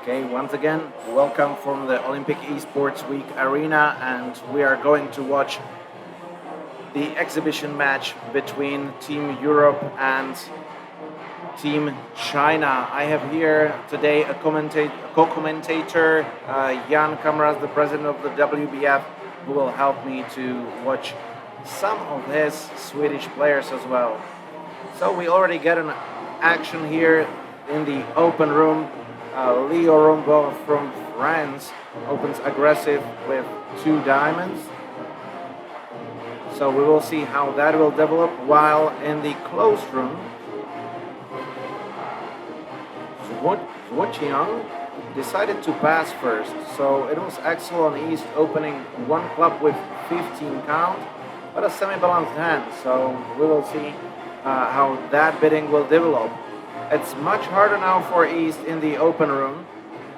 Okay, once again, welcome from the Olympic Esports Week arena, and we are going to watch the exhibition match between Team Europe and Team China. I have here today a co-commentator, Jan Kamras, the president of the WBF, who will help me to watch some of his Swedish players as well. So we already get an action here in the open room. Leo Rombo from France opens aggressive with two diamonds. So we will see how that will develop, while in the closed room, Zhuoqiang decided to pass first. So it was Axel on East opening one club with 15 count, but a semi-balanced hand. So we will see how that bidding will develop. It's much harder now for East in the open room,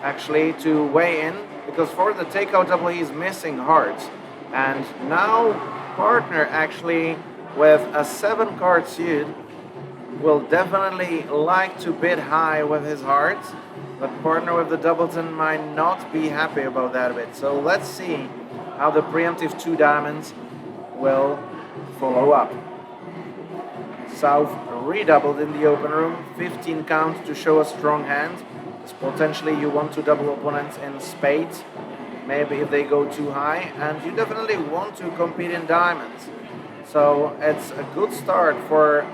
actually, to weigh in, because for the takeout double he's missing hearts. And now partner, actually, with a 7-card suit, will definitely like to bid high with his hearts, but partner with the doubleton might not be happy about that bit. So let's see how the preemptive two diamonds will follow up. South redoubled in the open room, 15 count to show a strong hand. Because potentially you want to double opponents in spades, maybe if they go too high, and you definitely want to compete in diamonds. So it's a good start for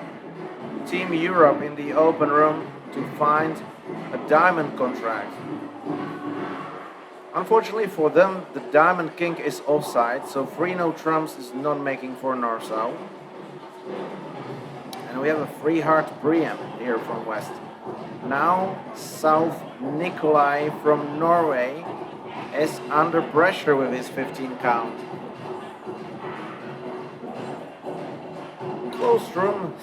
Team Europe in the open room to find a diamond contract. Unfortunately for them, the diamond king is offside, so free no trumps is not making for North-South. And we have a free heart preempt here from West. Now South Nikolai from Norway is under pressure with his 15 count. Closed room,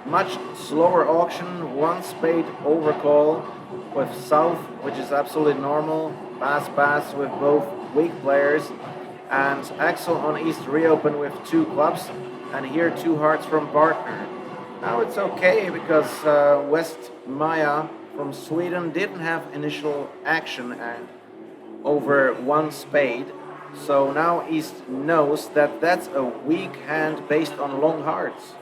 much slower auction, one spade overcall with South, which is absolutely normal. Pass with both weak players, and Axel on East reopen with two clubs, and here two hearts from partner. Now it's okay because West Maya from Sweden didn't have initial action and over one spade. So now East knows that that's a weak hand based on long hearts.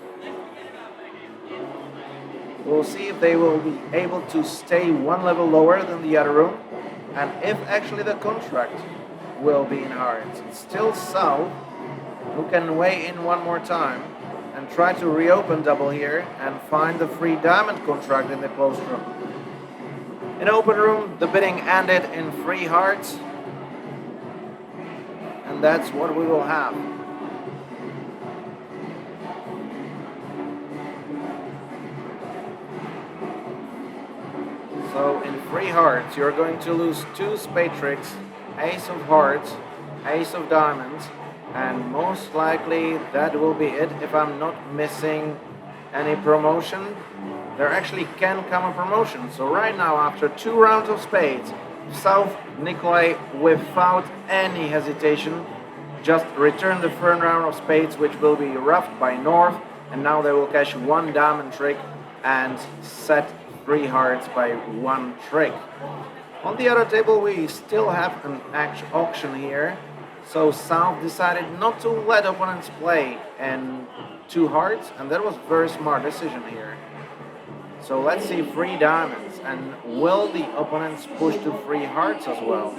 We'll see if they will be able to stay one level lower than the other room, and if actually the contract will be in hearts. It's still South who can weigh in one more time and try to reopen double here and find the free diamond contract in the closed room. In open room, the bidding ended in free hearts, and that's what we will have. So in free hearts, you're going to lose two spade tricks, ace of hearts, ace of diamonds, and most likely that will be it if I'm not missing any promotion. There actually can come a promotion. So right now, after 2 rounds of spades, South Nikolai, without any hesitation, just return the third round of spades, which will be roughed by North, and now they will cash one diamond trick and set 3 hearts by one trick. On the other table, we still have an auction here. So South decided not to let opponents play in 2 hearts, and that was a very smart decision here. So let's see 3 diamonds, and will the opponents push to 3 hearts as well?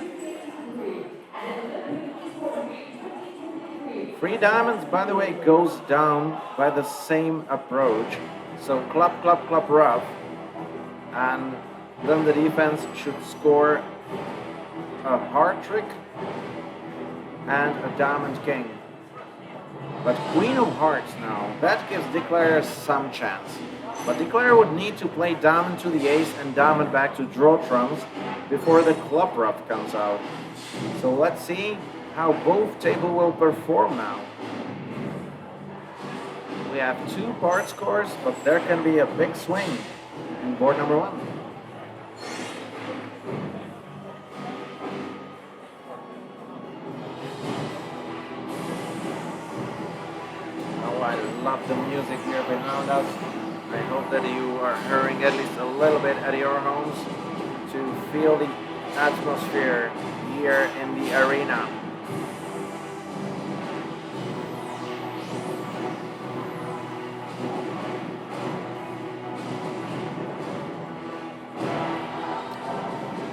3 diamonds, by the way, goes down by the same approach. So club, rough, and then the defense should score a heart trick and a diamond king. But queen of hearts now, that gives Declare some chance. But Declare would need to play diamond to the ace and diamond back to draw trumps before the club rough comes out. So let's see how both table will perform now. We have 2 part scores, but there can be a big swing in board number 1. I love the music here behind us. I hope that you are hearing at least a little bit at your homes to feel the atmosphere here in the arena.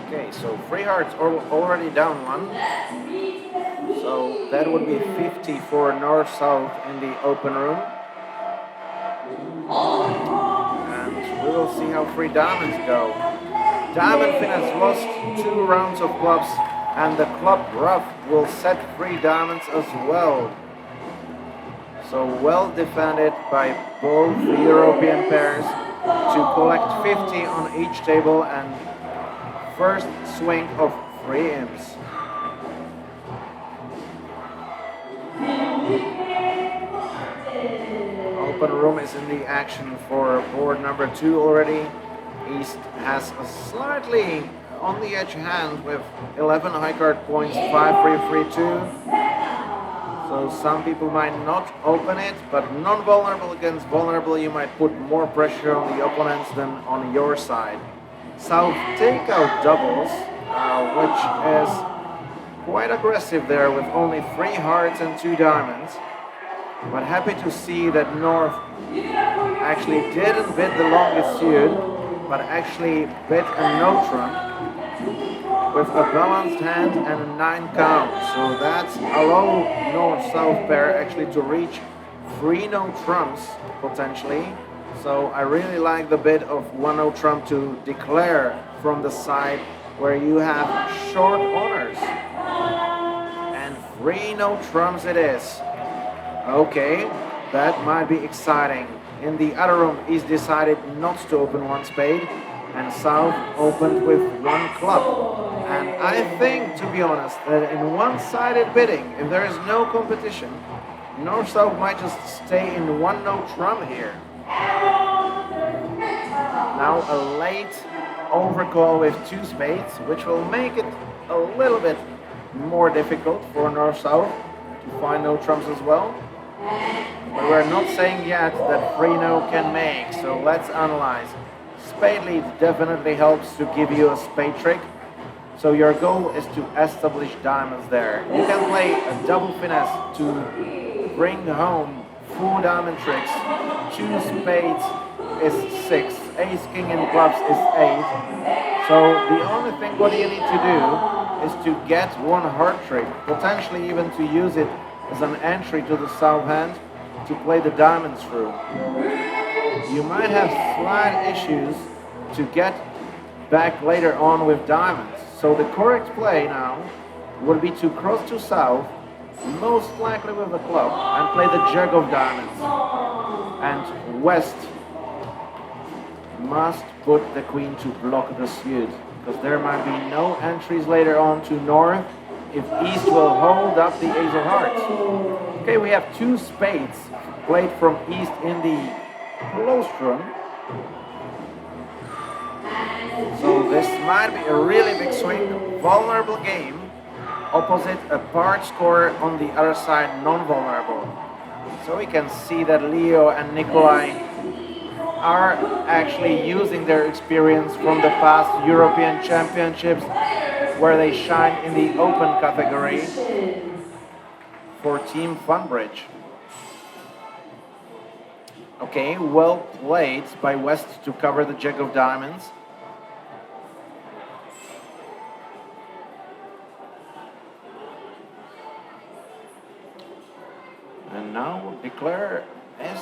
Okay, so Free Hearts are already down one. So that would be 50 for North-South in the open room. And we will see how Free Diamonds go. Diamond Finesse lost 2 rounds of clubs, and the club rough will set Free Diamonds as well. So well defended by both European pairs to collect 50 on each table and first swing of 3 imps. Open room is in the action for board number 2 already. East has a slightly on the edge hand with 11 high card points, 5-3-3-2. So some people might not open it, but non-vulnerable against vulnerable, you might put more pressure on the opponents than on your side. South take out doubles, which is quite aggressive there with only 3 hearts and 2 diamonds. But happy to see that North actually didn't bid the longest suit, but actually bid a no trump with a balanced hand and a 9 count. So that's allow North-South pair actually to reach 3 no trumps potentially. So I really like the bid of 1 no trump to declare from the side where you have short honors. And 3 no trumps it is. Okay, that might be exciting. In the other room, East decided not to open 1 spade, and South opened with 1 club. And I think, to be honest, that in one-sided bidding, if there is no competition, North-South might just stay in 1 no trump here. Now a late overcall with 2 spades, which will make it a little bit more difficult for North-South to find no trumps as well. But we're not saying yet that 3 no can make, so let's analyze. Spade lead definitely helps to give you a spade trick. So your goal is to establish diamonds there. You can play a double finesse to bring home full diamond tricks. 2 spades is 6, ace king in clubs is 8. So the only thing what you need to do is to get 1 heart trick, potentially even to use it as an entry to the south hand to play the diamonds through. You might have slight issues to get back later on with diamonds. So the correct play now would be to cross to south, most likely with the club, and play the jack of diamonds. And west must put the queen to block the suit, because there might be no entries later on to north if East will hold up the ace of hearts. Okay, we have 2 spades played from East in the closed room. So this might be a really big swing, vulnerable game, opposite a part scorer on the other side, non-vulnerable. So we can see that Leo and Nikolai are actually using their experience from the past European Championships where they shine in the open category for Team Funbridge. Okay, well played by West to cover the jack of diamonds. And now Declare is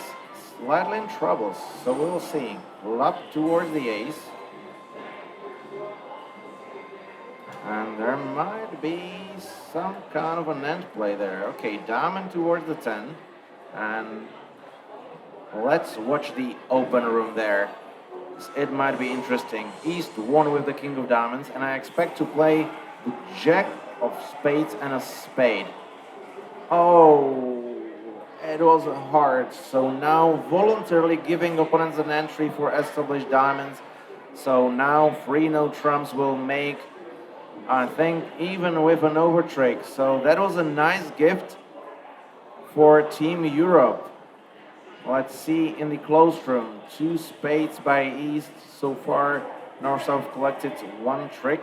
slightly in trouble, so we will see. Club towards the ace. And there might be some kind of an end play there. Okay, diamond towards the 10. And let's watch the open room there. It might be interesting. East won with the king of diamonds, and I expect to play the jack of spades and a spade. Oh, it was hard. So now voluntarily giving opponents an entry for established diamonds. So now 3 no trumps will make, I think, even with an overtrick. So that was a nice gift for Team Europe. Let's see in the closed room. 2 spades by East. So far, North-South collected 1 trick.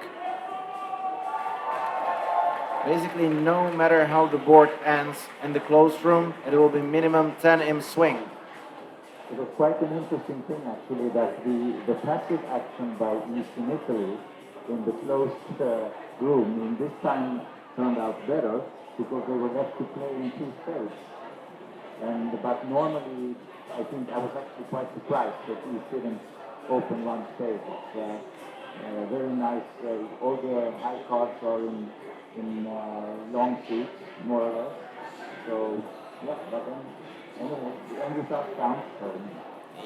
Basically, no matter how the board ends in the closed room, it will be minimum 10 im swing. It was quite an interesting thing, actually, that the passive action by East in Italy in the closed room in this time turned out better because they were left to play in two spades. But normally, I think I was actually quite surprised that East didn't open one spade. It's very nice. All the high cards are in long suits, more or less. So yeah, but then anyway, the end result counts. So.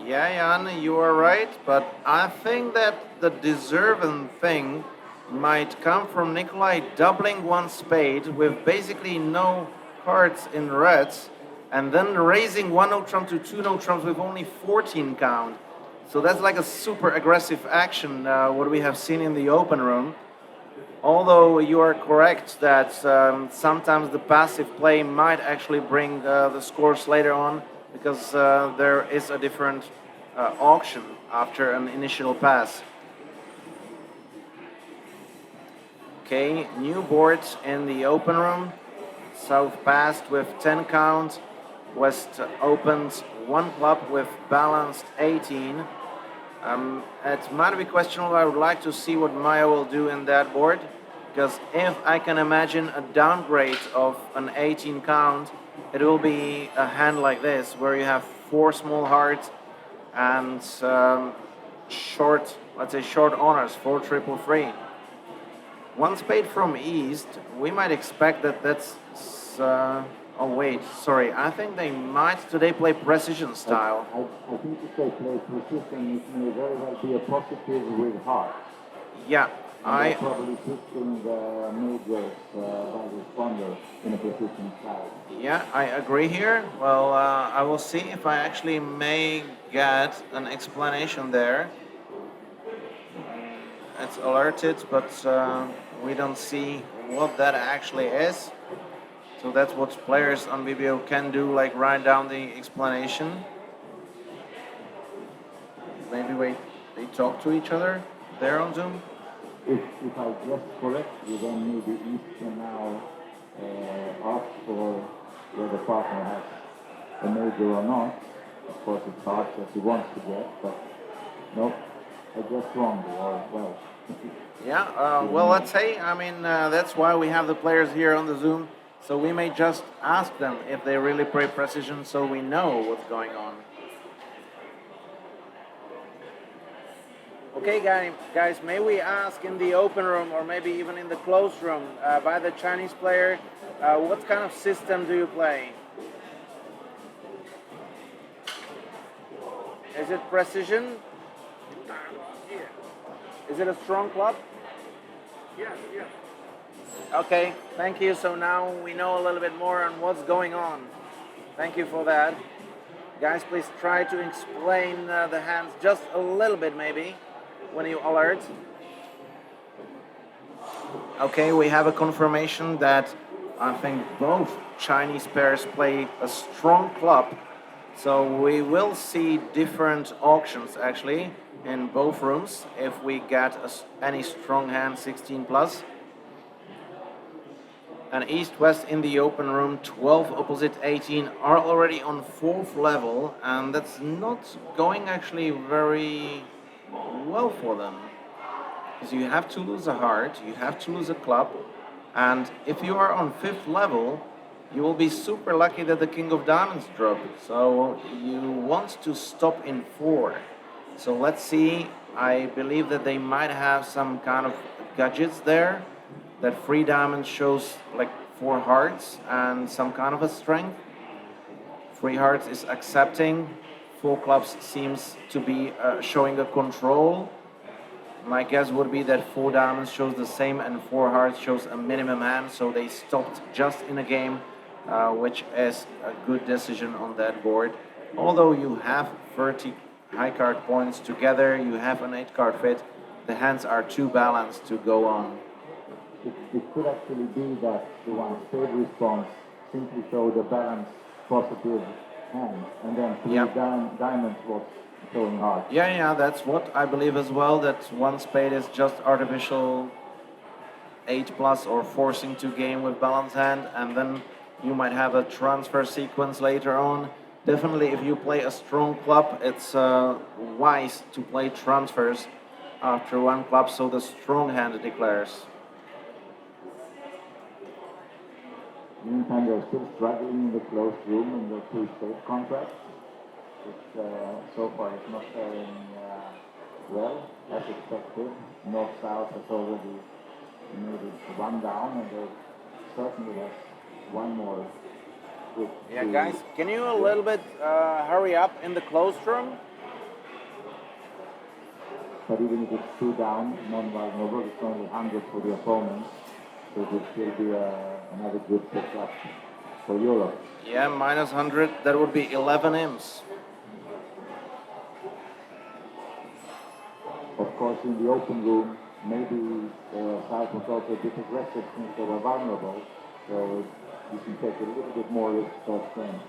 Yeah, Jan, you are right, but I think that the deserving thing might come from Nikolai doubling one spade with basically no cards in reds and then raising one no trump to two no trumps with only 14 count. So that's like a super aggressive action, what we have seen in the open room. Although you are correct that sometimes the passive play might actually bring the scores later on because there is a different auction after an initial pass. Okay, new boards in the open room. South passed with 10 count. West opened one club with balanced 18. It might be questionable. I would like to see what Maya will do in that board, because if I can imagine a downgrade of an 18 count, it will be a hand like this, where you have four small hearts and short, let's say short honors, four triple free. One spade from East, we might expect that that's. Oh wait, sorry. I think they might today play precision style. I think if they play precision, it may very well be a positive with heart. Yeah, And I. probably pushing the majors by the responder in a precision style. Yeah, I agree here. Well, I will see if I actually may get an explanation there. It's alerted, but we don't see what that actually is. So that's what players on BBO can do, like write down the explanation. Maybe wait, they talk to each other there on Zoom. If I guess correctly, then maybe East can now ask for whether the partner has a major or not. Of course, it's hard that he wants to get, but no, I guessed wrongly, or well. Yeah, well, let's say, I mean, that's why we have the players here on the Zoom. So we may just ask them if they really play precision so we know what's going on. Okay, guys, may we ask in the open room or maybe even in the closed room by the Chinese player, what kind of system do you play? Is it precision? Is it a strong club? Yes, yes. Okay, thank you. So now we know a little bit more on what's going on. Thank you for that. Guys, please try to explain the hands just a little bit maybe when you alert. Okay, we have a confirmation that I think both Chinese pairs play a strong club. So we will see different auctions actually in both rooms if we get any strong hand 16 plus. And East-West in the open room, 12 opposite 18 are already on 4th level, and that's not going actually very well for them. Because you have to lose a heart, you have to lose a club, and if you are on 5th level, you will be super lucky that the King of Diamonds drop. So you want to stop in 4. So let's see, I believe that they might have some kind of gadgets there. That 3 diamonds shows like 4 hearts and some kind of a strength. 3 hearts is accepting. 4 clubs seems to be showing a control. My guess would be that 4 diamonds shows the same and 4 hearts shows a minimum hand, so they stopped just in a game, which is a good decision on that board. Although you have 30 high card points together, you have an 8 card fit, the hands are too balanced to go on. It could actually be that the one spade response simply showed a balanced positive hand, and then 3 diamonds was showing hard. Yeah, that's what I believe as well, that one spade is just artificial 8 plus or forcing to game with balanced hand, and then you might have a transfer sequence later on. Definitely, if you play a strong club, it's wise to play transfers after one club, so the strong hand declares. Meantime, they're still struggling in the closed room in the two state contracts, which so far is not faring well, as expected. North-South has already made it one down, and they certainly has one more. Yeah, guys, can you a little bit hurry up in the closed room? But even if it's two down, non-vulnerable, it's only 100 for the opponent. So it would still be another good pickup for Europe. Yeah, minus 100, that would be 11 imps. Of course, in the open room, maybe South was also a bit aggressive since they were vulnerable. So you can take a little bit more risk first turn.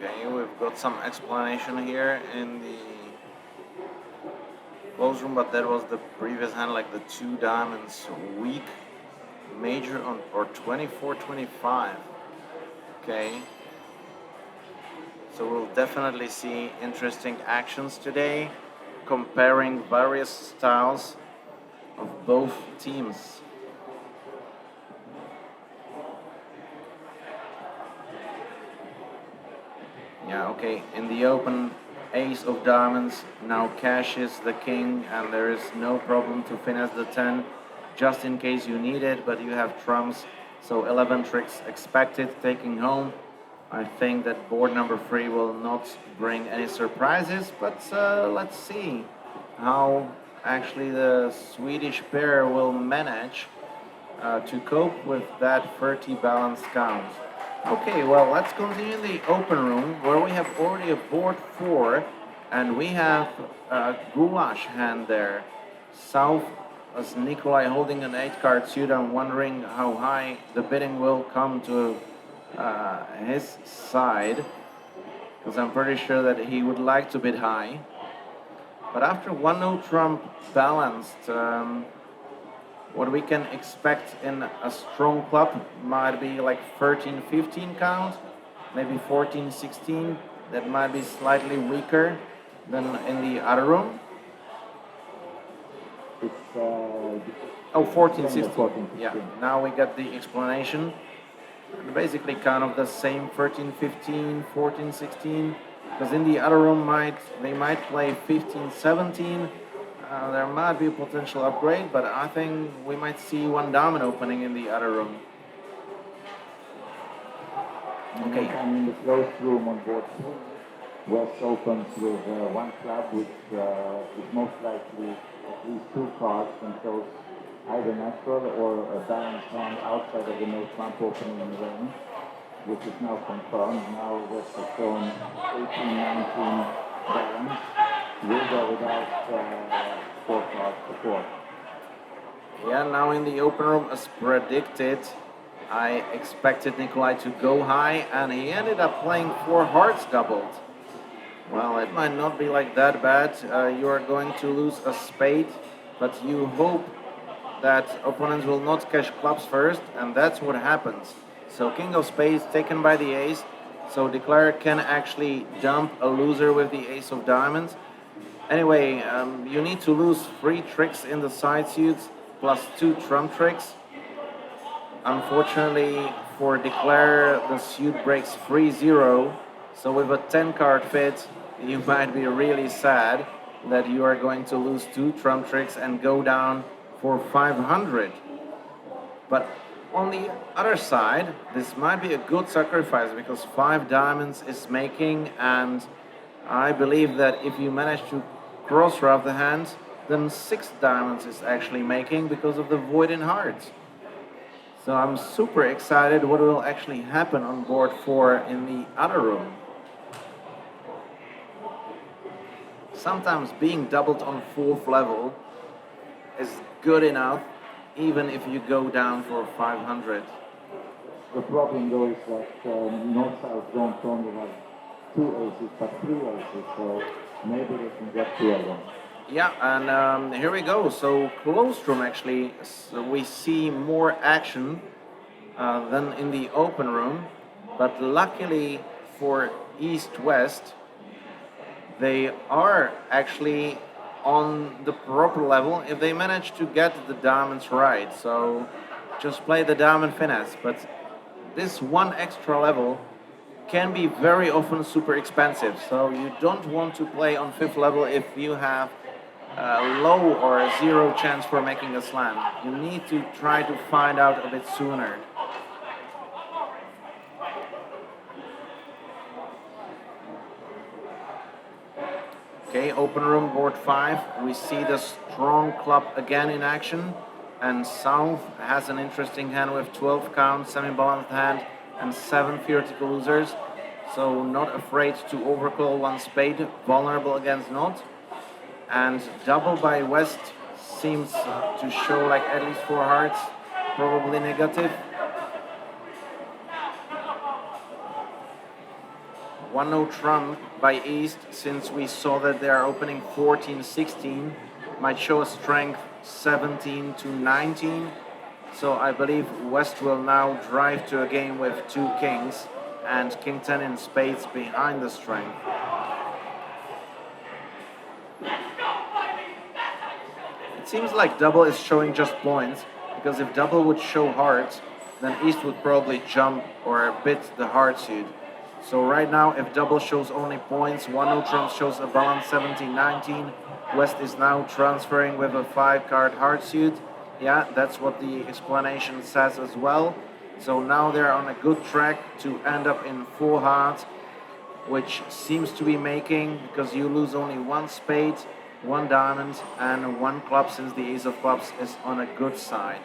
Okay, we've got some explanation here in the close room, but that was the previous hand, like the two diamonds weak major on or 24-25. Okay. So we'll definitely see interesting actions today, comparing various styles of both teams. Yeah, okay, in the open, ace of diamonds now cashes the king, and there is no problem to finish the 10 just in case you need it, but you have trumps, so 11 tricks expected taking home. I think that board number 3 will not bring any surprises, but let's see how actually the Swedish pair will manage to cope with that 30 balance count. Okay, well, let's continue in the open room where we have already a board 4 and we have a goulash hand there. South as Nikolai holding an 8-card suit. I'm wondering how high the bidding will come to his side, because I'm pretty sure that he would like to bid high. But after 1-0 trump balanced, what we can expect in a strong club might be like 13-15 count, maybe 14-16. That might be slightly weaker than in the other room. It's Oh, 14-16. Yeah, now we get the explanation. Basically kind of the same 13-15, 14-16. Because in the other room they might play 15-17. There might be a potential upgrade, but I think we might see one diamond opening in the other room. Okay. And in the closed room on board 2, West opens with one club, which is most likely at least 2 cards and shows either natural or a balanced hand outside of the no trump opening in the range, which is now confirmed. Now West has shown 18-19 balance, with or without 4 cards support. Yeah, now in the open room, as predicted, I expected Nikolai to go high, and he ended up playing 4 hearts doubled. Well, it might not be like that bad. You are going to lose a spade, but you hope that opponents will not cash clubs first, and that's what happens. So king of spades taken by the ace, so declarer can actually dump a loser with the ace of diamonds. Anyway, you need to lose 3 tricks in the side suits plus 2 trump tricks. Unfortunately for declarer, the suit breaks 3-0, so with a 10-card fit, you might be really sad that you are going to lose 2 trump tricks and go down for 500. But on the other side, this might be a good sacrifice because 5 diamonds is making, and I believe that if you manage to cross rub the hand, then 6 diamonds is actually making because of the void in hearts. So I'm super excited what will actually happen on board 4 in the other room. Sometimes being doubled on 4th level is good enough, even if you go down for 500. The problem though is that North-South don't only have two aces, but three aces, so maybe they can get two of them. Yeah, and here we go. So Colostrum actually, so we see more action than in the open room, but luckily for East West, they are actually on the proper level if they manage to get the diamonds right. So just play the diamond finesse, but this one extra level can be very often super expensive. So you don't want to play on fifth level if you have a low or a zero chance for making a slam. You need to try to find out a bit sooner. Okay, open room, board 5. We see the strong club again in action. And South has an interesting hand with 12 count, semi-balanced hand, and 7 theoretical losers. So not afraid to overcall one spade, vulnerable against not. And double by West seems to show like at least 4 hearts, probably negative. One no trump by East, since we saw that they are opening 14-16, might show a strength 17 to 19. So I believe West will now drive to a game with 2 kings and king 10 in spades behind the strength. It seems like double is showing just points, because if double would show hearts, then East would probably jump or bit the heart suit. So right now, if double shows only points, one no trump shows a balance 17-19. West is now transferring with a 5 card heart suit. Yeah, that's what the explanation says as well. So now they're on a good track to end up in 4 hearts, which seems to be making, because you lose only 1 spade, 1 diamond, and 1 club, since the ace of clubs is on a good side.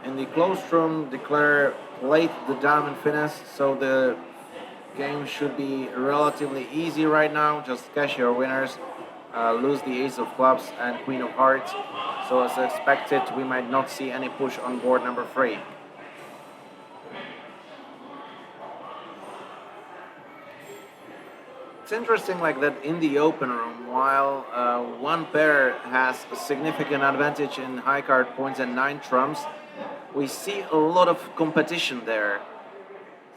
In the closed room, Declare played the diamond finesse, so the game should be relatively easy right now. Just cash your winners, lose the ace of clubs and queen of hearts. So as expected, we might not see any push on board number 3. It's interesting like that in the open room, while one pair has a significant advantage in high card points and 9 trumps, we see a lot of competition there.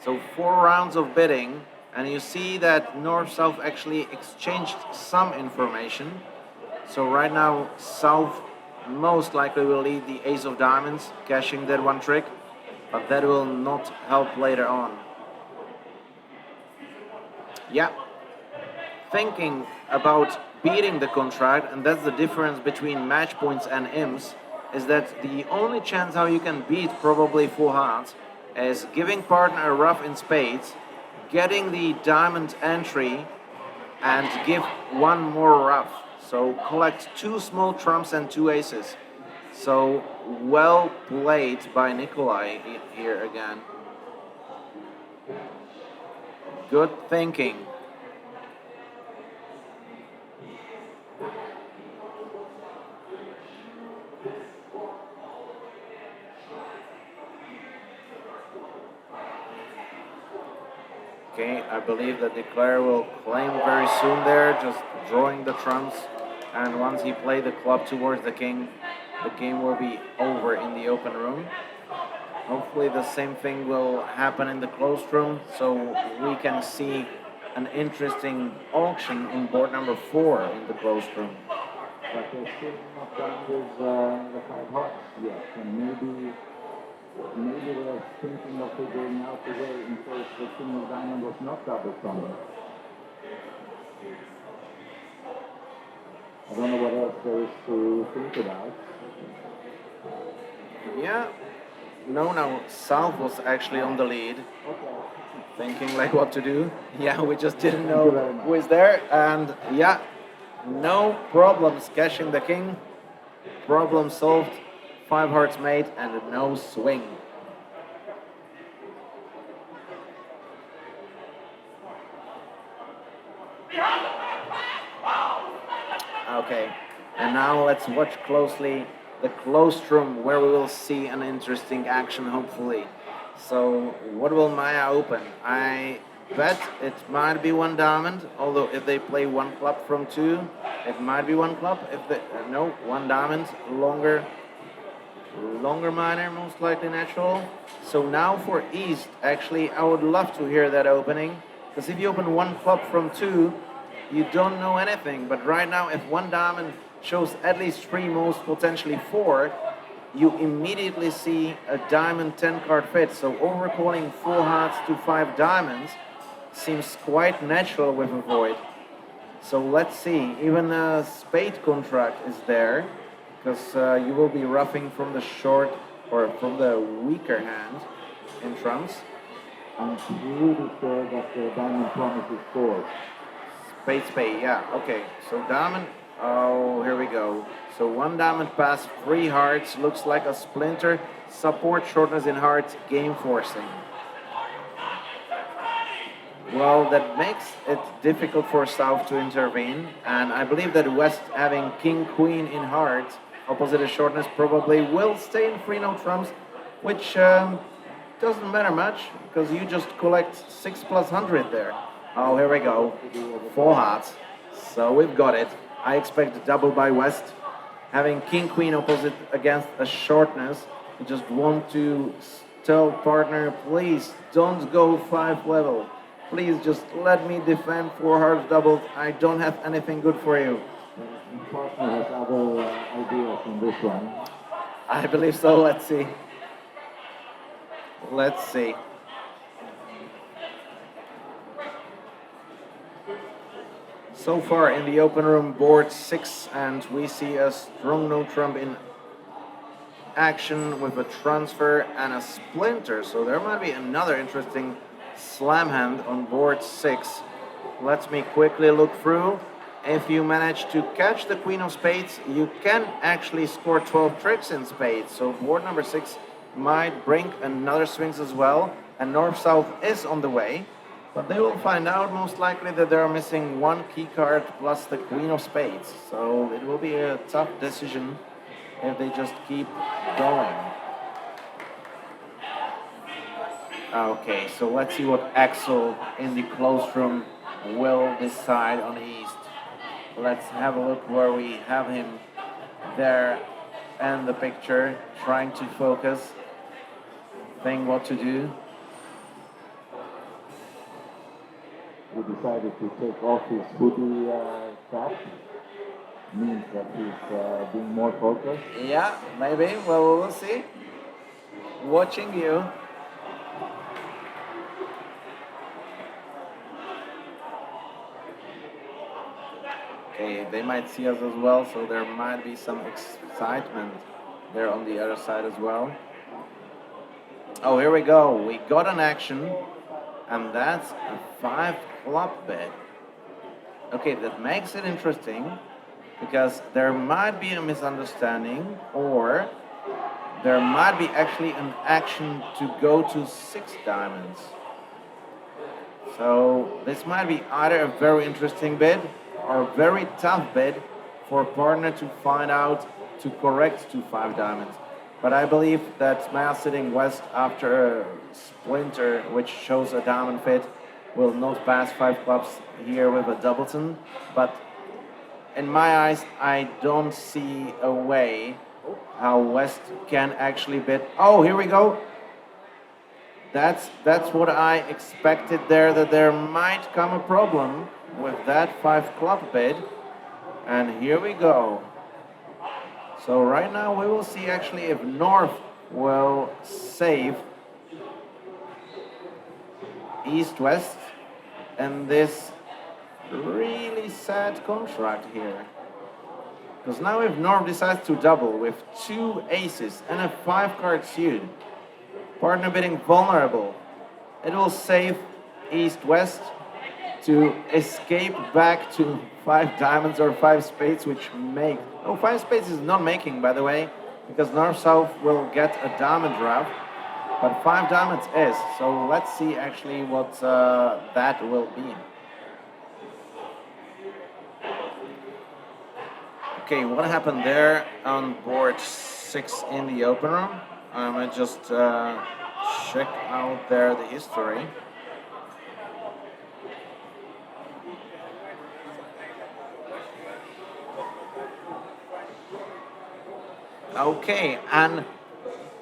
So 4 rounds of bidding, and you see that North-South actually exchanged some information. So right now, South most likely will lead the ace of diamonds, cashing that one trick, but that will not help later on. Yeah, thinking about beating the contract, and that's the difference between match points and IMS, is that the only chance how you can beat probably 4 hearts is giving partner a rough in spades, getting the diamond entry, and give 1 more rough. So collect 2 small trumps and 2 aces. So well played by Nikolai here again. Good thinking. Okay, I believe that Declare will claim very soon there, just drawing the trumps. And once he play the club towards the king, the game will be over in the open room. Hopefully the same thing will happen in the closed room, so we can see an interesting auction on board number 4 in the closed room. But they're still not done with the 5 hearts yet, and maybe they're thinking of figuring out a way in case the king of diamond was not double from them. I don't know what else there is to think about. Yeah, no, South was actually on the lead, Okay. thinking like what to do. Yeah, we just didn't Thank you know very much. who is there, and yeah, no problems cashing the king. Problem solved. 5 hearts made and no swing. Okay, And now let's watch closely the closed room where we will see an interesting action, hopefully. So, what will Maya open? I bet it might be one diamond, although if they play one club from two, it might be one club. If they, no, one diamond, longer minor, most likely natural. So now for East, actually, I would love to hear that opening. Because if you open one club from two, you don't know anything. But right now, if one diamond shows at least three, most potentially four, you immediately see a diamond 10 card fit. So overcalling four hearts to five diamonds seems quite natural with a void. So let's see. Even a spade contract is there because you will be roughing from the short or from the weaker hand in trumps. I'm pretty sure that the diamond promises four. Spade, spade, yeah. Okay, so diamond. Oh, here we go. So one diamond pass, three hearts. Looks like a splinter. Support shortness in hearts, game forcing. Well, that makes it difficult for South to intervene, and I believe that West having King Queen in hearts, opposite a shortness, probably will stay in free no trumps, which doesn't matter much because you just collect 6 plus 100 there. Oh, here we go. Four hearts. So we've got it. I expect a double by West. Having King Queen opposite against a shortness. You just want to tell partner, please don't go five level. Please just let me defend four hearts doubled. I don't have anything good for you. And partner has other ideas on this one. I believe so. Let's see. Let's see. So far in the open room, board six, and we see a strong no trump in action with a transfer and a splinter. So there might be another interesting slam hand on board six. Let me quickly look through. If you manage to catch the queen of spades, you can actually score 12 tricks in spades. So board number six might bring another swings as well. And north-south is on the way. But they will find out most likely that they are missing one key card plus the queen of spades. So it will be a tough decision if they just keep going. Okay, so let's see what Axel in the closed room will decide on East. Let's have a look where we have him there and the picture, trying to focus, think what to do. He decided to take off his hoodie cap. Means that he's being more focused. Yeah, maybe. Well, we'll see. Watching you. Okay, they might see us as well, so there might be some excitement there on the other side as well. Oh, here we go. We got an action, and that's a five club bet. Okay, that makes it interesting because there might be a misunderstanding, or there might be actually an action to go to six diamonds. So this might be either a very interesting bid or a very tough bid for a partner to find out to correct to five diamonds. But I believe that Maya sitting west after a splinter, which shows a diamond fit, will not pass five clubs here with a doubleton. But in my eyes, I don't see a way how West can actually bid. Oh, here we go. That's what I expected there, that there might come a problem with that five club bid. And here we go. So right now we will see actually if North will save East-West and this really sad contract here. Because now if North decides to double with two aces and a five card suit, partner bidding vulnerable, it will save East-West to escape back to five diamonds or five spades, which make... Oh, five spades is not making, by the way, because North-South will get a diamond draft, but five diamonds is. So let's see actually what that will be. Okay, what happened there on board six in the open room? I just check out there the history. Okay, and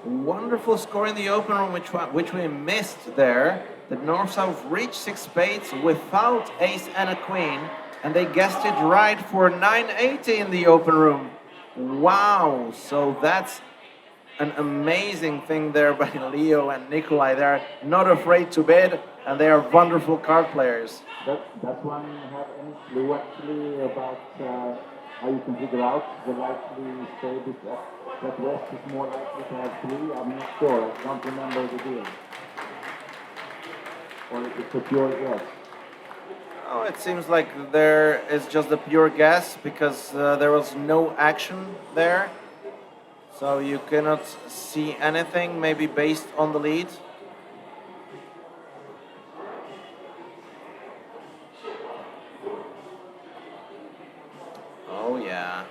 wonderful score in the open room, which we missed there. The North South reached six spades without ace and a queen, and they guessed it right for 980 in the open room. Wow! So that's an amazing thing there by Leo and Nikolai. They're not afraid to bid, and they are wonderful card players. Does one have any clue actually about how you can figure out the likely spade is that West is more likely to have three? I'm not sure. I don't remember the deal. Or is it a pure guess? Oh, it seems like there is just a pure guess because there was no action there. So you cannot see anything, maybe based on the lead. Oh, yeah.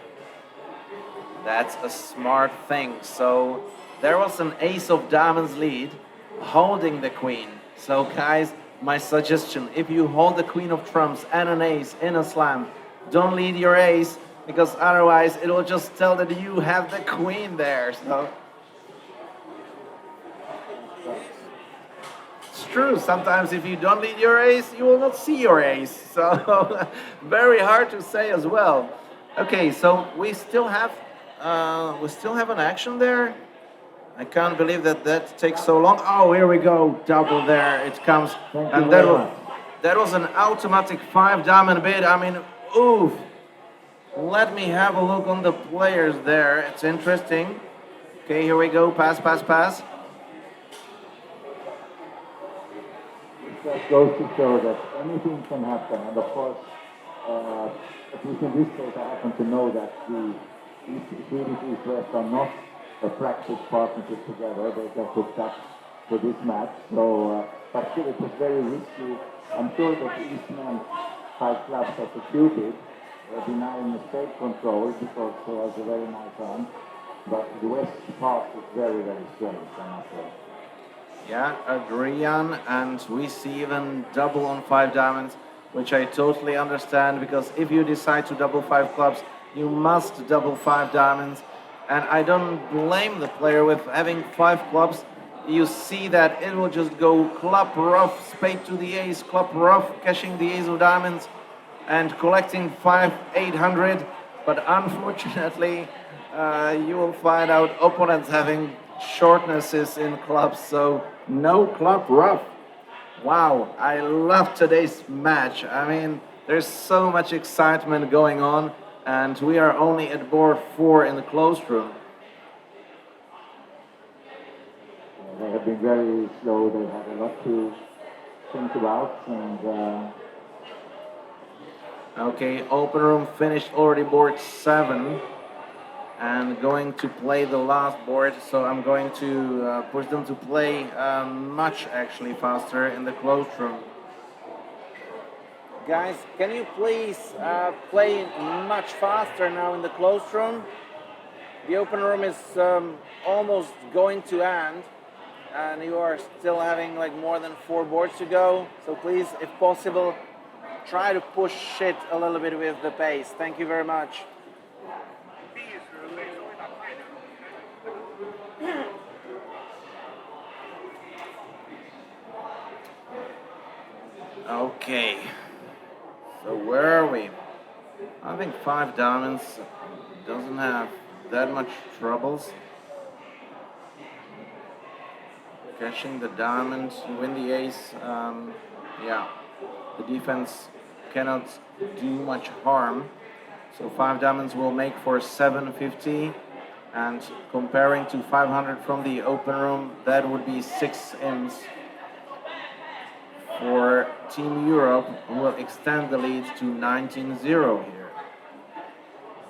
That's a smart thing. So there was an ace of diamonds lead holding the queen. So, guys, my suggestion if you hold the queen of trumps and an ace in a slam, don't lead your ace because otherwise it will just tell that you have the queen there. So it's true. Sometimes if you don't lead your ace, you will not see your ace. So very hard to say as well. Okay, so we still have an action there. I can't believe that takes so long. Oh, here we go, double there. It comes, Thank you and very much. that was an automatic five diamond bid. I mean, oof. Let me have a look on the players there. It's interesting. Okay, here we go. Pass, pass, pass. That goes to show that anything can happen. And of course, at least in this case, I happen to know that the Swedish East West are not a practice partnership together. They just hooked up for this match. So, but still, it was very risky. I'm sure that the Eastman five clubs executed, denying mistake control because it was a very nice hand. But the West part is very, very strange, I must say. Yeah, Adrian, and we see even double on five diamonds, which I totally understand because if you decide to double five clubs, you must double five diamonds. And I don't blame the player with having five clubs. You see that it will just go club rough, spade to the ace, club rough, cashing the ace of diamonds, and collecting 800. But unfortunately, you will find out opponents having shortnesses in clubs, so no club rough. Wow, I love today's match. I mean, there's so much excitement going on, and we are only at board four in the closed room. They have been very slow. They had a lot to think about, and Okay, open room finished already board seven and going to play the last board. So I'm going to push them to play much actually faster in the closed room. Guys, can you please play much faster now in the closed room? The open room is almost going to end, and you are still having like more than four boards to go. So please, if possible, try to push it a little bit with the pace. Thank you very much. Okay, so where are we? I think five diamonds doesn't have that much troubles. Catching the diamond, you win the ace. Yeah, the defense cannot do much harm. So five diamonds will make for 750, and comparing to 500 from the open room, that would be six imps for Team Europe, who will extend the lead to 19-0 here.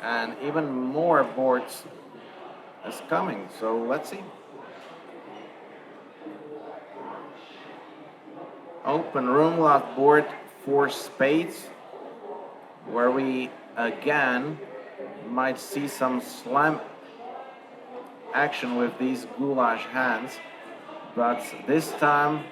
And even more boards is coming, so let's see. Open room, last board, four spades, where we again might see some slam action with these goulash hands, but this time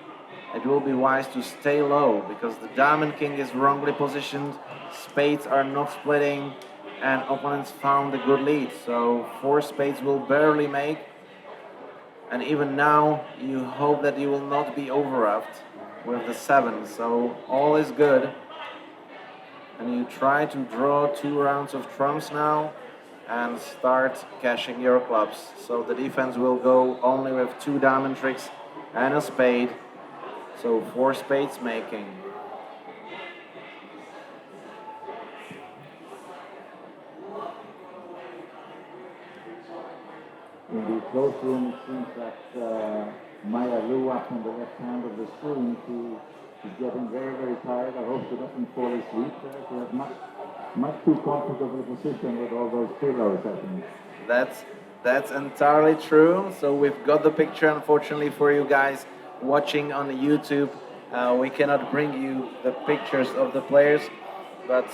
it will be wise to stay low because the Diamond King is wrongly positioned, spades are not splitting, and opponents found a good lead. So four spades will barely make, and even now you hope that you will not be overruffed with the seven. So all is good, and you try to draw 2 rounds of trumps now and start cashing your clubs. So the defense will go only with 2 diamond tricks and a spade. So 4 spades making. In the close room, it seems that Maya Lu up on the left hand of the screen, she's getting very, very tired. I hope she doesn't fall asleep there. She has much too comfortable position with all those pillows, I think. That's entirely true. So we've got the picture, unfortunately for you guys watching on YouTube. We cannot bring you the pictures of the players, but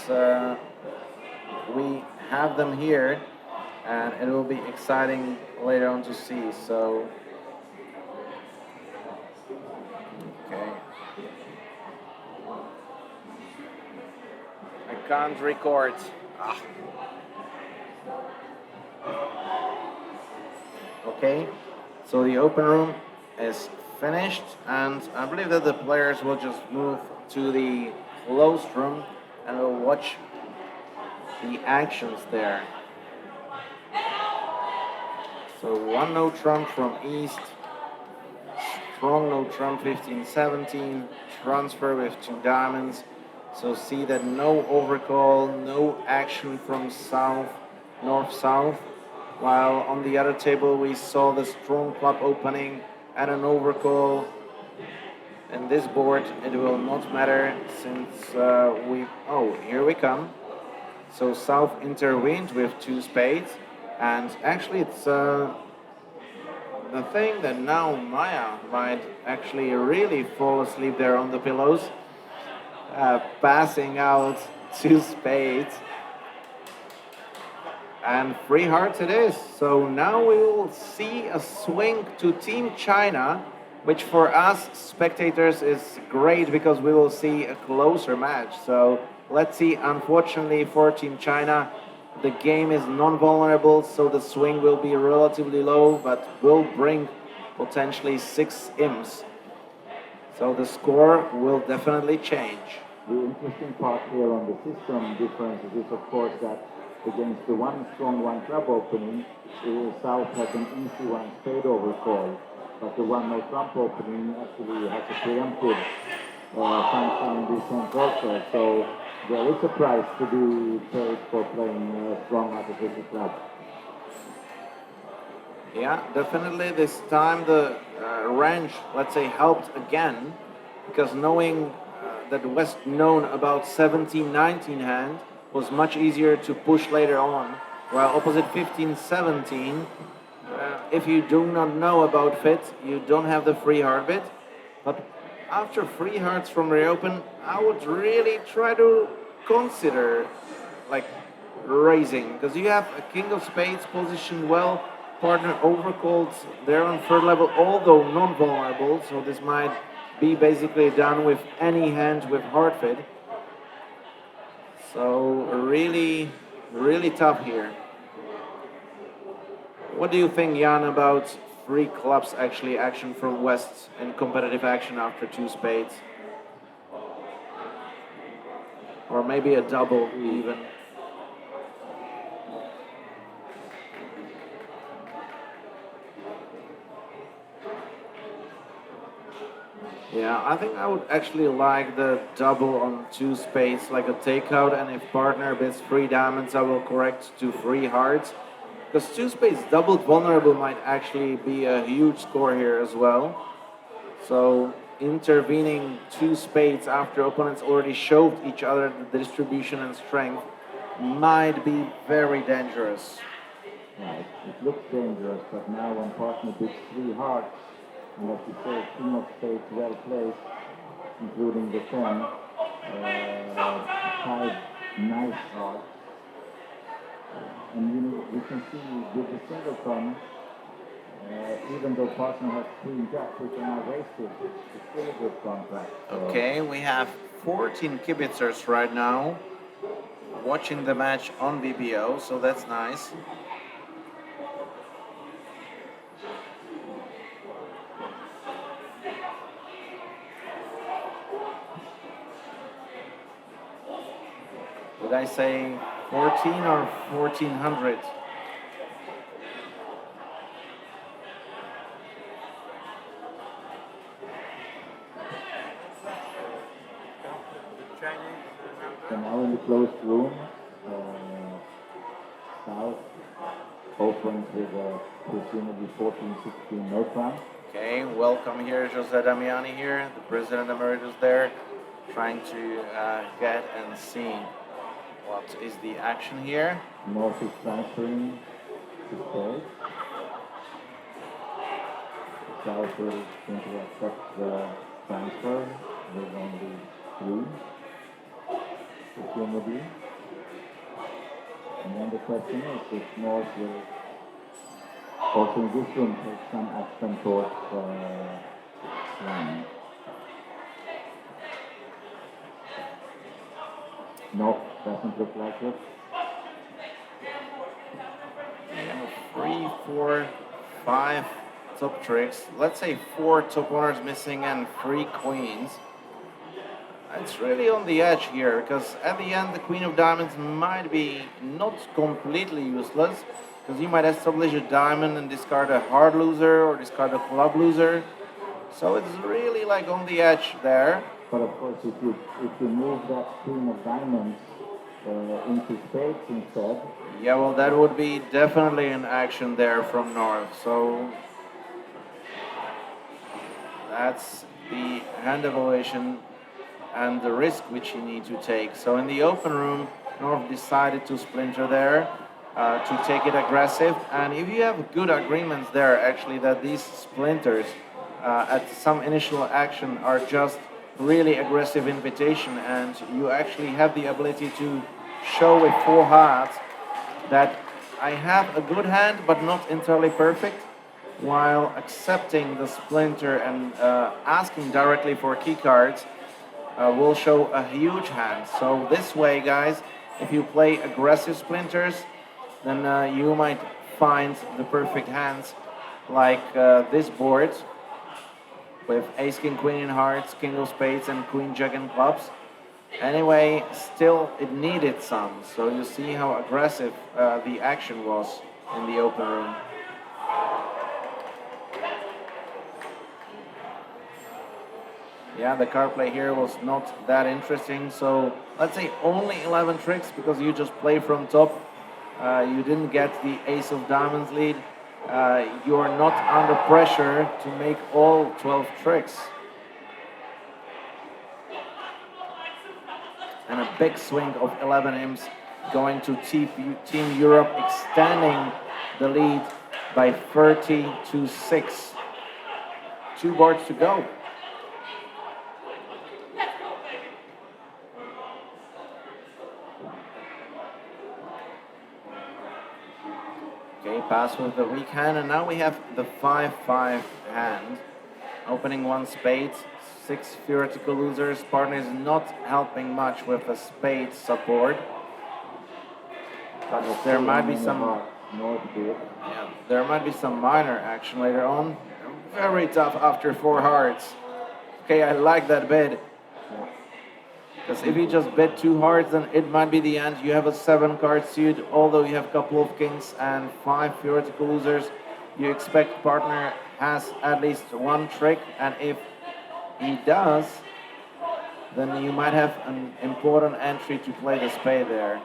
we have them here, and it will be exciting later on to see. So, okay. I can't record. Ah. Okay, so the open room is finished, and I believe that the players will just move to the closed room and will watch the actions there. So one no trump from East, strong no trump 15-17, transfer with 2 diamonds. So see that no overcall, no action from south, north-south. While on the other table we saw the strong club opening and an overcall. In this board it will not matter since here we come. So south intervened with 2 spades, and actually it's the thing that now Maya might actually really fall asleep there on the pillows, passing out 2 spades. And 3 hearts it is. So now we will see a swing to Team China, which for us spectators is great because we will see a closer match. So let's see. Unfortunately for Team China, the game is non-vulnerable, so the swing will be relatively low, but will bring potentially 6 imps. So the score will definitely change. The interesting part here on the system difference is of course that against the one strong one club opening, South has an easy one spade overcall, but the one no trump opening actually has a preemptive function in this sense also. So there is a price to be paid for playing strong artificial club. Yeah, definitely this time the range, let's say, helped again, because knowing that West known about 17-19 hand was much easier to push later on, while opposite 15-17, if you do not know about fit, you don't have the free heart bit, but after 3 hearts from reopen, I would really try to consider like raising, because you have a king of spades positioned well, partner overcalled there on third level, although non-vulnerable, so this might be basically done with any hand with heart fit. So really, really tough here. What do you think, Jan, about 3 clubs actually action from West in competitive action after 2 spades? Or maybe a double even. Yeah, I think I would actually like the double on 2 spades, like a takeout, and if partner bids 3 diamonds, I will correct to 3 hearts. Because 2 spades doubled vulnerable might actually be a huge score here as well. So intervening 2 spades after opponents already showed each other the distribution and strength might be very dangerous. Yeah, it looks dangerous, but now when partner bids 3 hearts, and like you say, king of spades well placed, including the 10, 5 nice hearts. And we can see with the single con, even though partner has queen jack, which are now wasted, it's still a good contract. So Okay, we have 14 kibitzers right now watching the match on BBO, so that's nice. Did I say 14 or 1400? The Chinese So number. now in the closed room, South opens with presumably 14-16 no trump. Okay, welcome here, Jose Damiani here, the President Emeritus there, trying to get and see what is the action here. North is transferring to spade. South is going to accept the transfer with only 3, presumably. And then the question is if North will also in this room take some action towards line. No, doesn't look like it. Yeah, 3, 4, 5 top tricks. Let's say 4 top owners missing and 3 queens. It's really on the edge here because at the end the Queen of Diamonds might be not completely useless because you might establish a diamond and discard a hard loser or discard a club loser. So it's really like on the edge there. But of course, if you move that queen of diamonds into spades instead, Yeah, well, that would be definitely an action there from North. So that's the hand evaluation and the risk which you need to take. So in the open room, North decided to splinter there, to take it aggressive. And if you have good agreements there, actually, that these splinters at some initial action are just really aggressive invitation, and you actually have the ability to show with 4 hearts that I have a good hand, but not entirely perfect, while accepting the splinter and asking directly for key cards will show a huge hand. So this way, guys, if you play aggressive splinters, then you might find the perfect hands like this board with ace, king, queen in hearts, king of spades, and queen, jack in clubs. Anyway, still it needed some. So you see how aggressive the action was in the open room. Yeah, the card play here was not that interesting. So let's say only 11 tricks because you just play from top. You didn't get the ace of diamonds lead. You're not under pressure to make all 12 tricks. And a big swing of 11 imps going to Team Europe, extending the lead by 30 to 6. 2 boards to go. Okay, pass with the weak hand, and now we have the 5-5 hand. Opening 1 spade, 6 theoretical losers. Partner is not helping much with the spade support. But there might be some there might be some minor action later on. Very tough after 4 hearts. Okay, I like that bid. Because if you just bet 2 hearts, then it might be the end. You have a 7 card suit, although you have a couple of kings and 5 theoretical losers. You expect partner has at least 1 trick, and if he does, then you might have an important entry to play the spade there.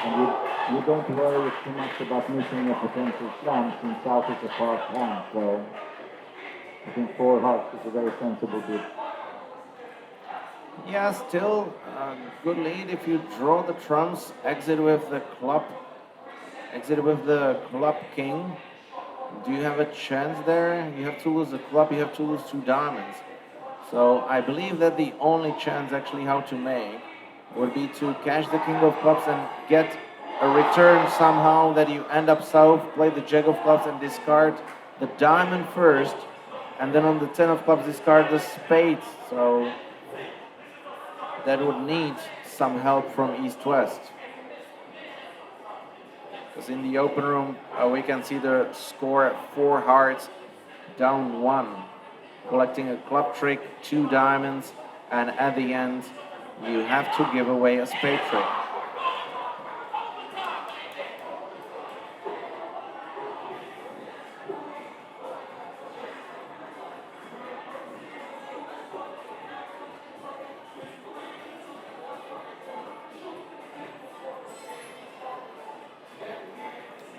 and you don't worry too much about missing a potential slam since South is a fast hand. So I think 4 hearts is a very sensible bid. Yeah, still good lead if you draw the trumps, exit with the club king. Do you have a chance there? You have to lose the club, you have to lose 2 diamonds. So I believe that the only chance actually how to make would be to cash the king of clubs and get a return somehow that you end up south, play the jack of clubs and discard the diamond first, and then on the 10 of clubs discard the spades. So that would need some help from east-west. Because in the open room, we can see the score at 4 hearts, down 1. Collecting a club trick, 2 diamonds, and at the end, you have to give away a spade trick.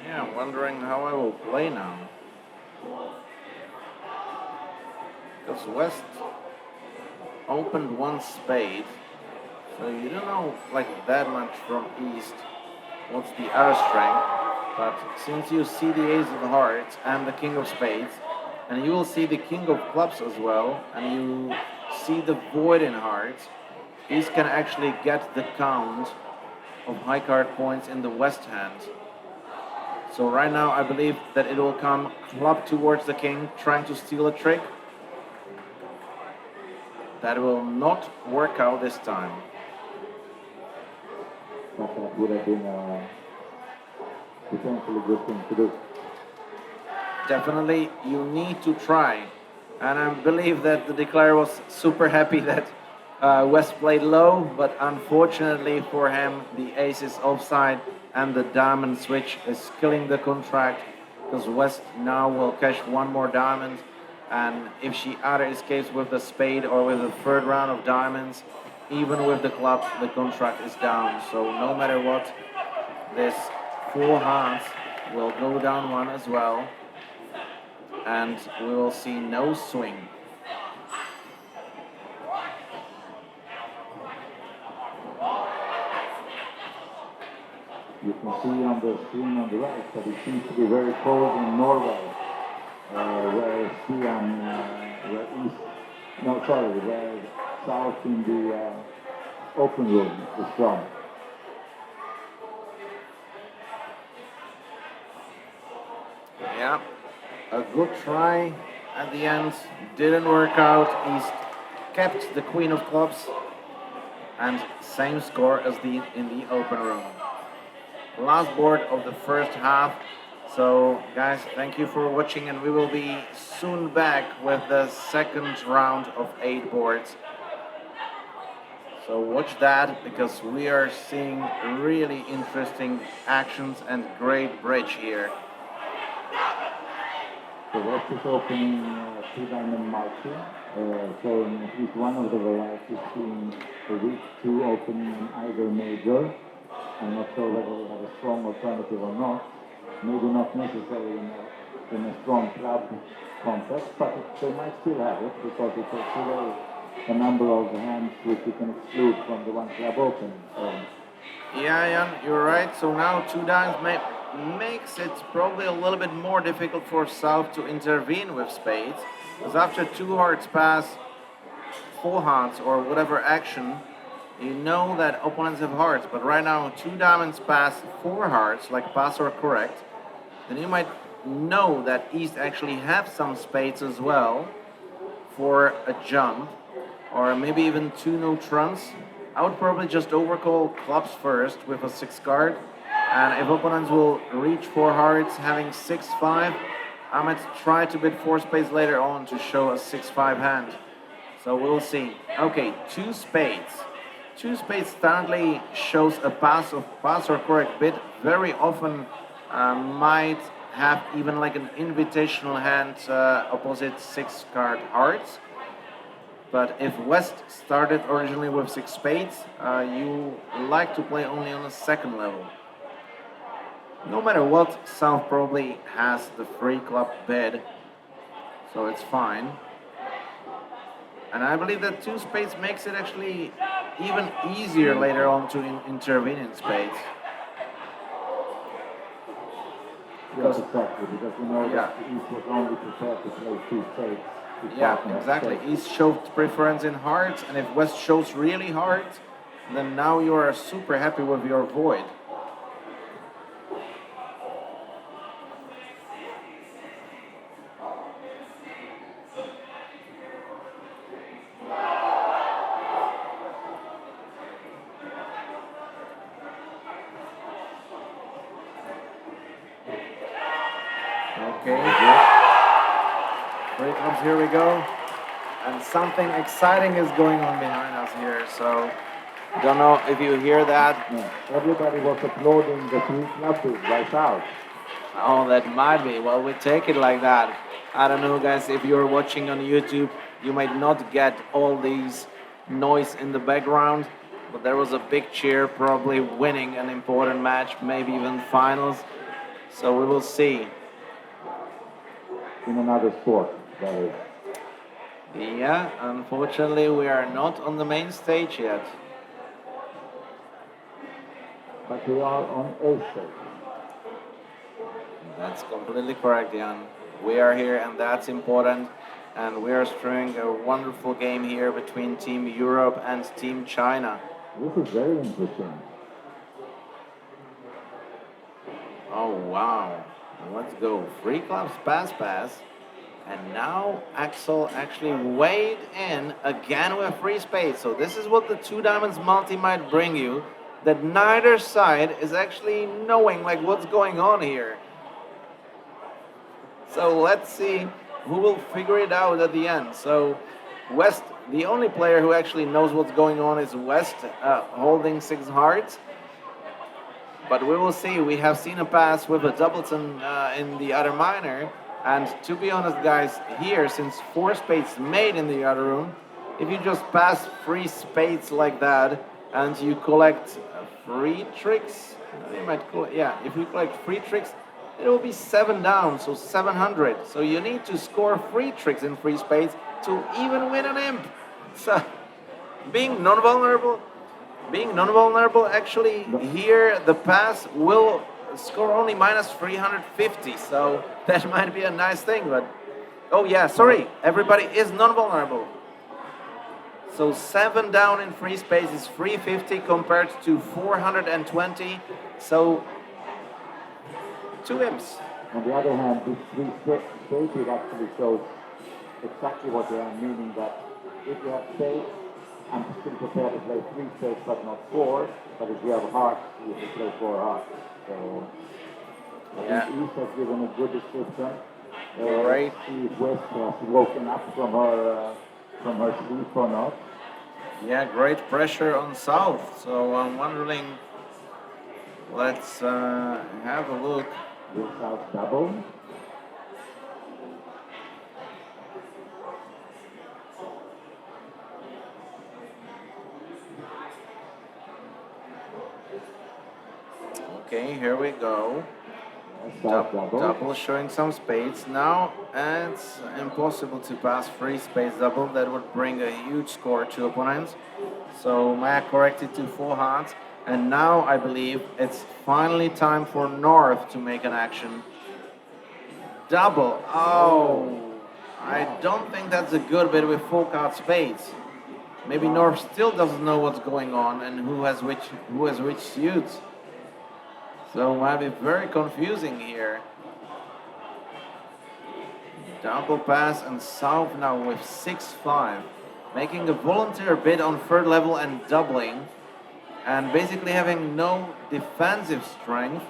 Yeah, I'm wondering how I will play now. Because West opened 1 spade, so you don't know like that much from East what's the other strength. But since you see the ace of hearts and the king of spades, and you will see the king of clubs as well, and you see the void in hearts, East can actually get the count of high card points in the West hand. So right now I believe that it will come club towards the king, trying to steal a trick. That will not work out this time. But that would have been a potentially good thing to do. Definitely, you need to try. And I believe that the declarer was super happy that West played low, but unfortunately for him, the ace is offside and the diamond switch is killing the contract because West now will cash 1 more diamond. And if she either escapes with the spade or with the third round of diamonds, even with the club, the contract is down. So no matter what, this 4 hearts will go down 1 as well. And we will see no swing. You can see on the screen on the right that it seems to be very cold in Norway, where where south in the open room is from. Yeah, a good try at the end, didn't work out. East kept the queen of clubs and same score as in the open room. Last board of the first half. So guys, thank you for watching, and we will be soon back with the second round of 8 boards. So watch that, because we are seeing really interesting actions and great bridge here. So West is opening 2 diamond marking, showing at least one of the varieties being the week 2 opening in either major. I'm not sure whether we have a strong alternative or not. Maybe not necessarily in a strong club context, but they might still have it because it takes away a number of hands which you can exclude from the 1 club opening. So. Yeah, Jan, you're right. So now 2 diamonds makes it probably a little bit more difficult for South to intervene with spades, because after 2 hearts pass 4 hearts or whatever action, you know that opponents have hearts. But right now 2 diamonds pass 4 hearts, like pass or correct, then you might know that East actually have some spades as well for a jump, or maybe even 2 no trumps. I would probably just overcall clubs first with a 6 card, and if opponents will reach 4 hearts having 6-5, I might try to bid 4 spades later on to show a 6-5 hand. So we'll see. Okay, 2 spades. 2 spades standardly shows a pass or correct bid. Very often might have even like an invitational hand opposite 6 card hearts. But if West started originally with 6 spades, you like to play only on the second level. No matter what, South probably has the free club bid, so it's fine. And I believe that 2 spades makes it actually even easier later on to intervene in spades. Yes, exactly, because we know that East was only prepared to play 2 spades. Yeah, exactly. East showed preference in hearts, and if West shows really hearts, then now you are super happy with your void. Okay, three clubs, here we go. And something exciting is going on behind us here. So, don't know if you hear that. Yeah. Everybody was applauding the three clubs right out. Oh, that might be. Well, we take it like that. I don't know, guys, if you're watching on YouTube, you might not get all these noise in the background, but there was a big cheer, probably winning an important match, maybe even finals. So we will see. In another sport, that is. Yeah, unfortunately, we are not on the main stage yet. But we are on A stage. That's completely correct, Jan. We are here, and that's important. And we are streaming a wonderful game here between Team Europe and Team China. This is very interesting. Oh, wow. Let's go. Free clubs pass. And now Axel actually weighed in again with free space. So this is what the two diamonds multi might bring you. That neither side is actually knowing like what's going on here. So let's see who will figure it out at the end. So West, the only player who actually knows what's going on is West, holding six hearts. But we will see. We have seen a pass with a doubleton in the other minor. And to be honest, guys, here, since four spades made in the other room, if you just pass three spades like that and you collect free tricks, you might yeah, if you collect free tricks, it will be seven down, so 700. So you need to score free tricks in free spades to even win an imp. So being non-vulnerable, actually here the pass will score only minus 350. So that might be a nice thing, but oh yeah, sorry, everybody is non-vulnerable. So seven down in free space is 350 compared to 420. So two imps. On the other hand, this three stages actually shows exactly what they are meaning, that if you have spades, I'm still prepared to play three spades but not four, but if you have hearts, you can play four hearts. So I think East has given a good description. Right. See if West has woken up from her sleep or not. Yeah, great pressure on South. So I'm wondering, let's have a look. Will South double? Okay, here we go. South double. Double showing some spades. Now it's impossible to pass three spades double. That would bring a huge score to opponents. So Maya corrected to full hearts. And now I believe it's finally time for North to make an action. Double. Oh, I don't think that's a good bit with full card spades. Maybe North still doesn't know what's going on and who has which suits. So it might be very confusing here. Double pass and South now with 6-5. Making a volunteer bid on third level and doubling. And basically having no defensive strength.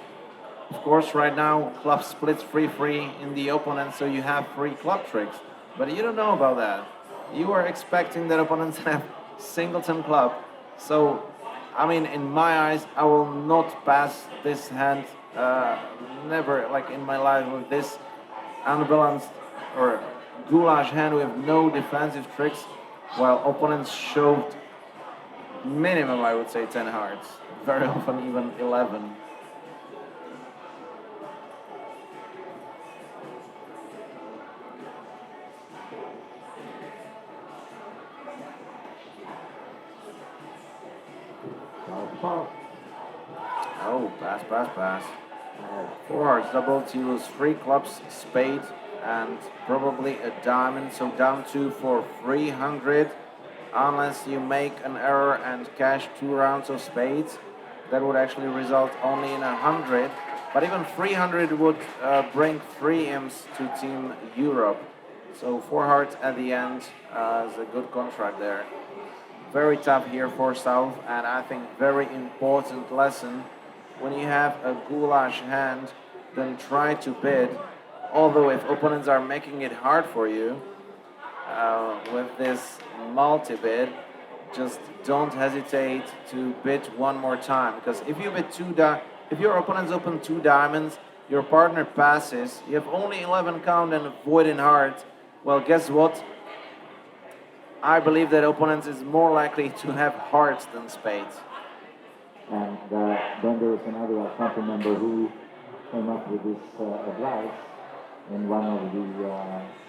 Of course, right now, club splits 3-3 in the opponent, so you have free club tricks. But you don't know about that. You are expecting that opponents have singleton club. So I mean, in my eyes, I will not pass this hand, never, like in my life, with this unbalanced or goulash hand with no defensive tricks, while opponents showed minimum, I would say, 10 hearts, very often even 11. Oh, pass. Four hearts double to use three clubs, spade, and probably a diamond. So down two for 300. Unless you make an error and cash 2 rounds of spades, that would actually result only in 100. But even 300 would bring 3 imps to Team Europe. So 4 hearts at the end is a good contract there. Very tough here for South, and I think very important lesson. When you have a goulash hand, then try to bid Although if opponents are making it hard for you with this multi-bid, just don't hesitate to bid one more time, because if you bid if your opponents open two diamonds, your partner passes, you have only 11 count and void in heart. Well, guess what? I believe that opponents is more likely to have hearts than spades. And then there is another council member who came up with this advice in one of the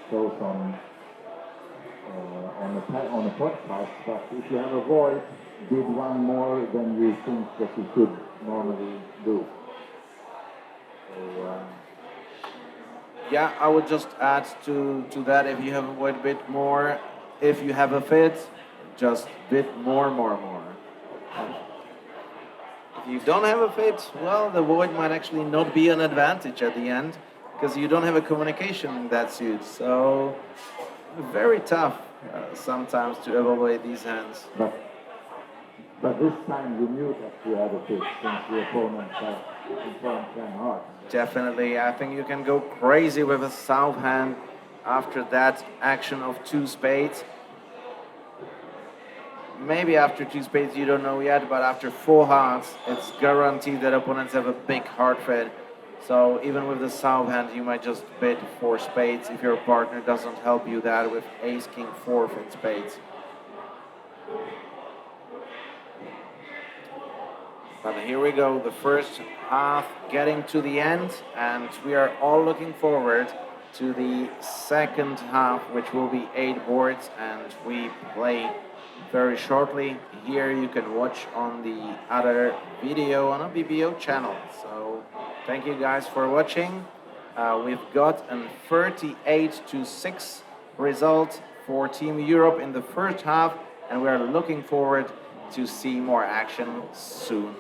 shows on a podcast. But if you have a void, bid one more than you think that you should normally do. So, Yeah, I would just add to that, if you have a void, bid more. If you have a fit, just bid more. If you don't have a fit, well, the void might actually not be an advantage at the end, because you don't have a communication that suits. So, very tough sometimes to evaluate these hands. but this time you knew that you had a fit since the opponent had informed 10 hearts. Definitely, I think you can go crazy with a south hand after that action of two spades. Maybe after two spades you don't know yet, but after four hearts, it's guaranteed that opponents have a big heart fed. So even with the south hand, you might just bid four spades if your partner doesn't help you that with ace, king, four in spades. But here we go, the first half getting to the end, and we are all looking forward to the second half, which will be 8 boards, and we play very shortly. Here you can watch on the other video on a BBO channel. So thank you guys for watching. We've got a 38-6 result for Team Europe in the first half, and we are looking forward to see more action soon.